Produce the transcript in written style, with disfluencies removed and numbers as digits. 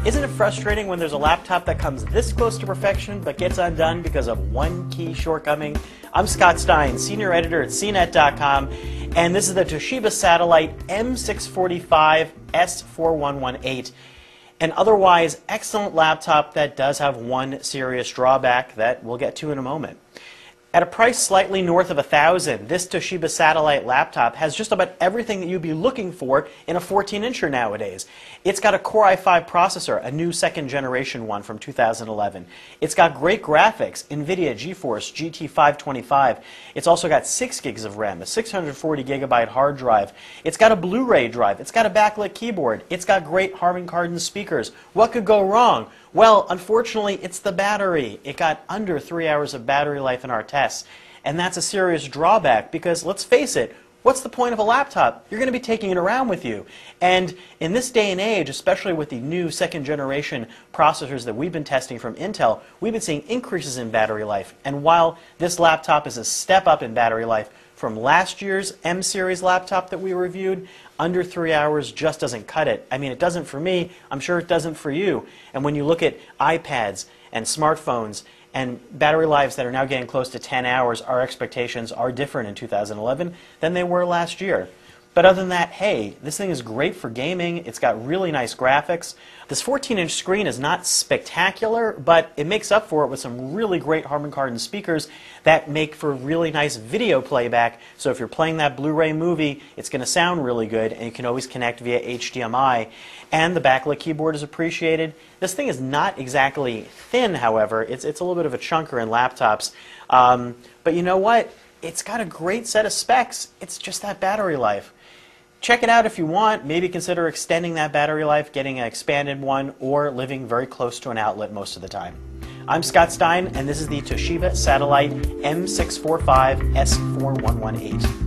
Isn't it frustrating when there's a laptop that comes this close to perfection but gets undone because of one key shortcoming? I'm Scott Stein, Senior Editor at CNET.com, and this is the Toshiba Satellite M645-S4118, an otherwise excellent laptop that does have one serious drawback that we'll get to in a moment. At a price slightly north of $1,000, this Toshiba Satellite laptop has just about everything that you'd be looking for in a 14-incher nowadays. It's got a Core i5 processor, a new second generation one from 2011. It's got great graphics, NVIDIA GeForce GT 525. It's also got 6 gigs of RAM, a 640 gigabyte hard drive. It's got a Blu-ray drive. It's got a backlit keyboard. It's got great Harman Kardon speakers. What could go wrong? Well, unfortunately, it's the battery. It got under 3 hours of battery life in our tests, and that's a serious drawback because, let's face it, what's the point of a laptop? You're going to be taking it around with you. And in this day and age, especially with the new second-generation processors that we've been testing from Intel, we've been seeing increases in battery life. And while this laptop is a step up in battery life from last year's M-series laptop that we reviewed, under 3 hours just doesn't cut it. I mean, it doesn't for me. I'm sure it doesn't for you. And when you look at iPads and smartphones and battery lives that are now getting close to 10 hours, our expectations are different in 2011 than they were last year. But other than that, hey, this thing is great for gaming. It's got really nice graphics. This 14-inch screen is not spectacular, but it makes up for it with some really great Harman Kardon speakers that make for really nice video playback. So if you're playing that Blu-ray movie, it's going to sound really good, and you can always connect via HDMI. And the backlit keyboard is appreciated. This thing is not exactly thin, however. It's a little bit of a chunker in laptops. But you know what? It's got a great set of specs. It's just that battery life. Check it out if you want. Maybe consider extending that battery life, getting an expanded one, or living very close to an outlet most of the time. I'm Scott Stein, and this is the Toshiba Satellite M645-S4118.